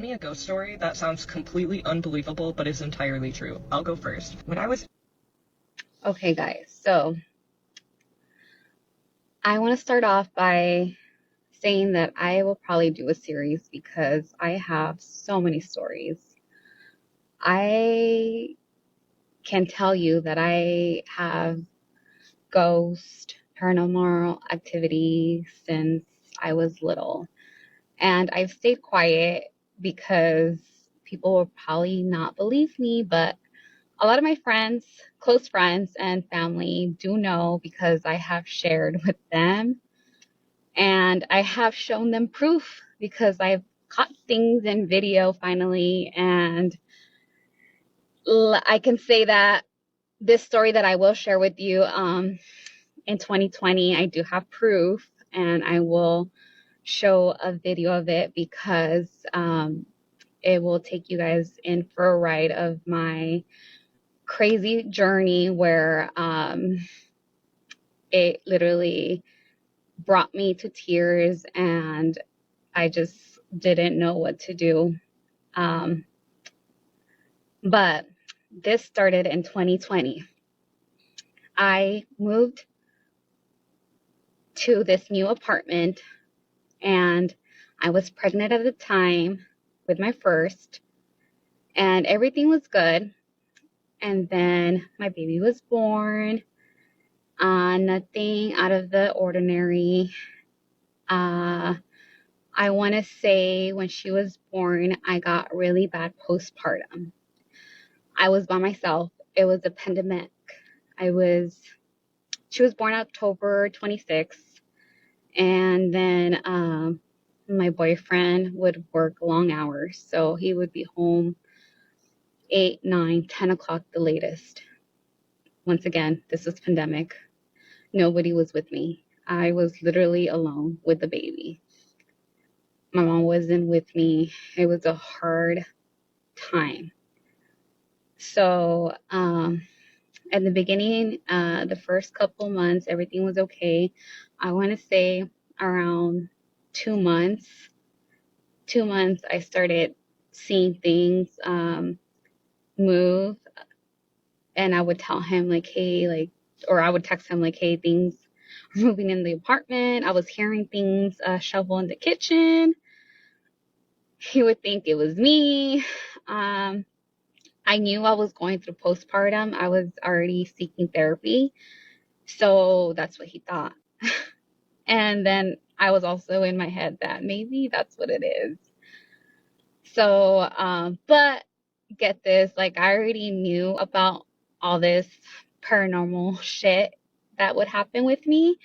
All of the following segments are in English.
Me a ghost story that sounds completely unbelievable but is entirely true. I'll go first. When I was Okay, guys, so I want to start off by saying that I will probably do a series because I have so many stories. I can tell you that I have ghost paranormal activity since I was little, and I've stayed quiet because people will probably not believe me, but a lot of my friends, close friends, and family do know because I have shared with them and I have shown them proof because I've caught things in video finally. And I can say that this story that I will share with you in 2020, I do have proof and I will show a video of it because it will take you guys in for a ride of my crazy journey where it literally brought me to tears and I just didn't know what to do. Um, but this started in 2020. I moved to this new apartment and I was pregnant at the time with my first, and everything was good. And then my baby was born. Nothing out of the ordinary. Uh, I want to say when she was born, I got really bad postpartum. I was by myself. It was a pandemic. She was born October 26th, and then my boyfriend would work long hours, so he would be home 8, 9, 10 o'clock the latest. Once again, this was pandemic. Nobody was with me. I was literally alone with the baby. My mom wasn't with me. It was a hard time. So, at the beginning, the first couple months, everything was okay. I want to say around 2 months. 2 months, I started seeing things move, and I would tell him like, "Hey," like, or I would text him like, "Hey, things are moving in the apartment." I was hearing things shovel in the kitchen. He would think it was me. Um, I knew I was going through postpartum. I was already seeking therapy. So that's what he thought. And then I was also in my head that maybe that's what it is. So, but get this, like I already knew about all this paranormal shit that would happen with me.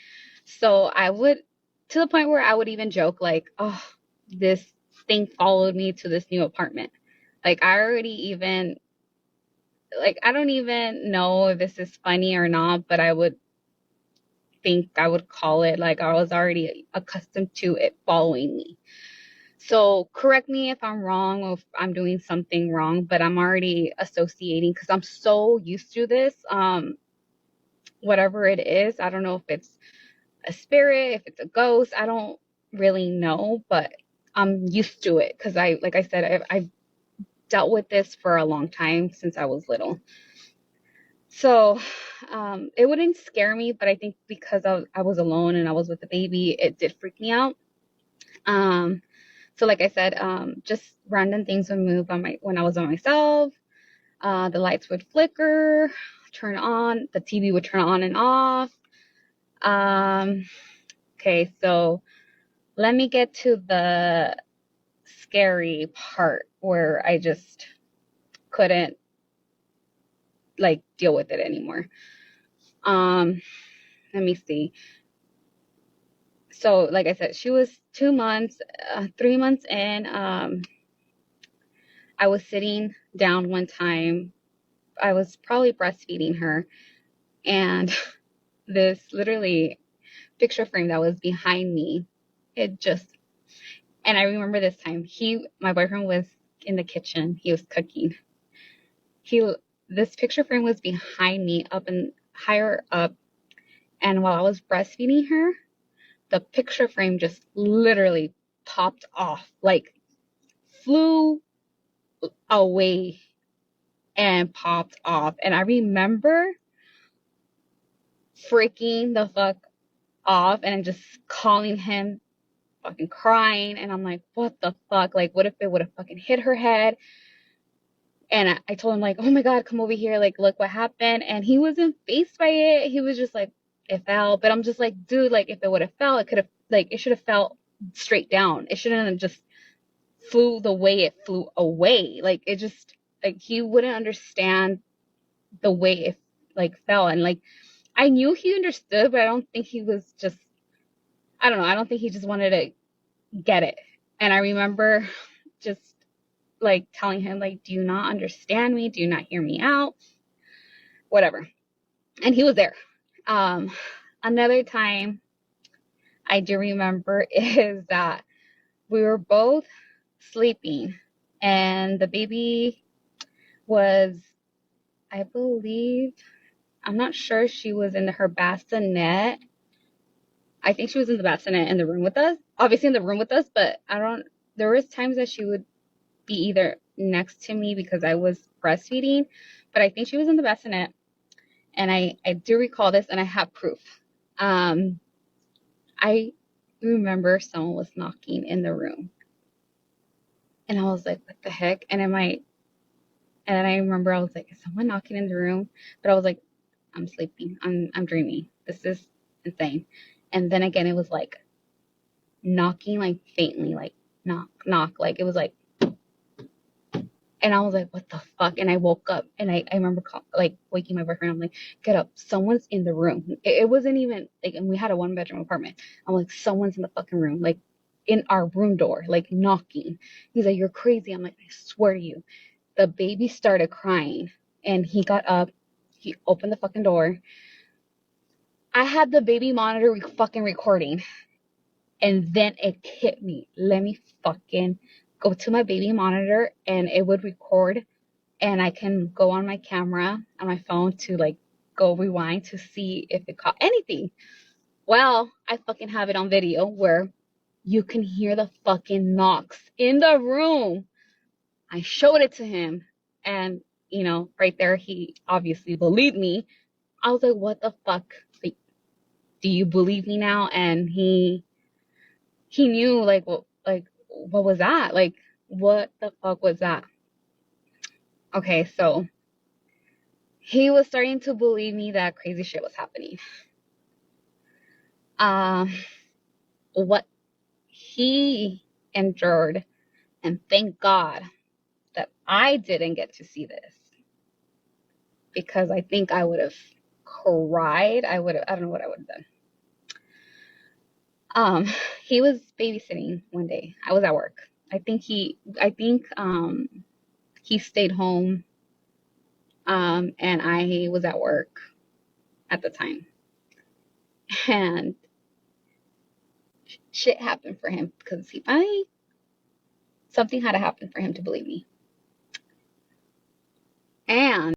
So I would, to the point where I would even joke like, oh, this thing followed me to this new apartment. Like I already even, like, I don't even know if this is funny or not, but I would think I would call it like I was already accustomed to it following me. So correct me if I'm wrong or if I'm doing something wrong, but I'm already associating because I'm so used to this. Whatever it is, I don't know if it's a spirit, if it's a ghost, I don't really know, but I'm used to it because like I said, I've dealt with this for a long time since I was little. So it wouldn't scare me, but I think because I was alone and I was with the baby, it did freak me out. Um, so like I said, just random things would move when I was on myself. The lights would flicker, turn on, the TV would turn on and off. Okay, so let me get to the scary part where I just couldn't like deal with it anymore. Let me see. So like I said, she was 2 months, 3 months in. I was sitting down one time. I was probably breastfeeding her, and this literally picture frame that was behind me, it just, and I remember this time, my boyfriend was in the kitchen. He was cooking. This picture frame was behind me, up and higher up, and while I was breastfeeding her, the picture frame just literally popped off, like flew away and popped off. And I remember freaking the fuck off and just calling him, fucking crying. And I'm like, what the fuck? Like, what if it would have fucking hit her head? And I told him, like, oh my God, come over here. Like, look what happened. And he wasn't fazed by it. He was just like, it fell. But I'm just like, dude, like, if it would have fell, it could have, like, it should have fell straight down. It shouldn't have just flew the way it flew away. Like, it just, like, he wouldn't understand the way it, like, fell. And, like, I knew he understood, but I don't think he was just, I don't know. I don't think he just wanted to get it. And I remember just, like, telling him, like, do you not understand me? Do you not hear me out? Whatever. And he was there. Another time I do remember is that we were both sleeping and the baby was, I believe, I'm not sure, she was in her bassinet. I think she was in the bassinet in the room with us, obviously in the room with us, but there was times that she would be either next to me because I was breastfeeding, but I think she was in the bassinet. And I do recall this, and I have proof. I remember someone was knocking in the room, and I was like, what the heck? And then I remember I was like, is someone knocking in the room? But I was like, I'm sleeping. I'm dreaming. This is insane. And then again, it was like knocking, like faintly, like knock, knock. Like it was like, and I was like, what the fuck? And I woke up and I remember like waking my boyfriend. I'm like, get up. Someone's in the room. It wasn't even like, and we had a 1-bedroom apartment. I'm like, someone's in the fucking room, like in our room door, like knocking. He's like, you're crazy. I'm like, I swear to you. The baby started crying and he got up. He opened the fucking door. I had the baby monitor fucking recording. And then it hit me. Let me fucking go to my baby monitor and it would record. And I can go on my camera on my phone to like go rewind to see if it caught anything. Well, I fucking have it on video where you can hear the fucking knocks in the room. I showed it to him and, you know, right there, he obviously believed me. I was like, what the fuck? Like, do you believe me now? And he knew like, what was that? Like, what the fuck was that? Okay, so he was starting to believe me that crazy shit was happening. What he endured, and thank God that I didn't get to see this, because I think I would have cried. I don't know what I would have done. He was babysitting one day. I was at work. I think he stayed home, and I was at work at the time. And shit happened for him because something had to happen for him to believe me. And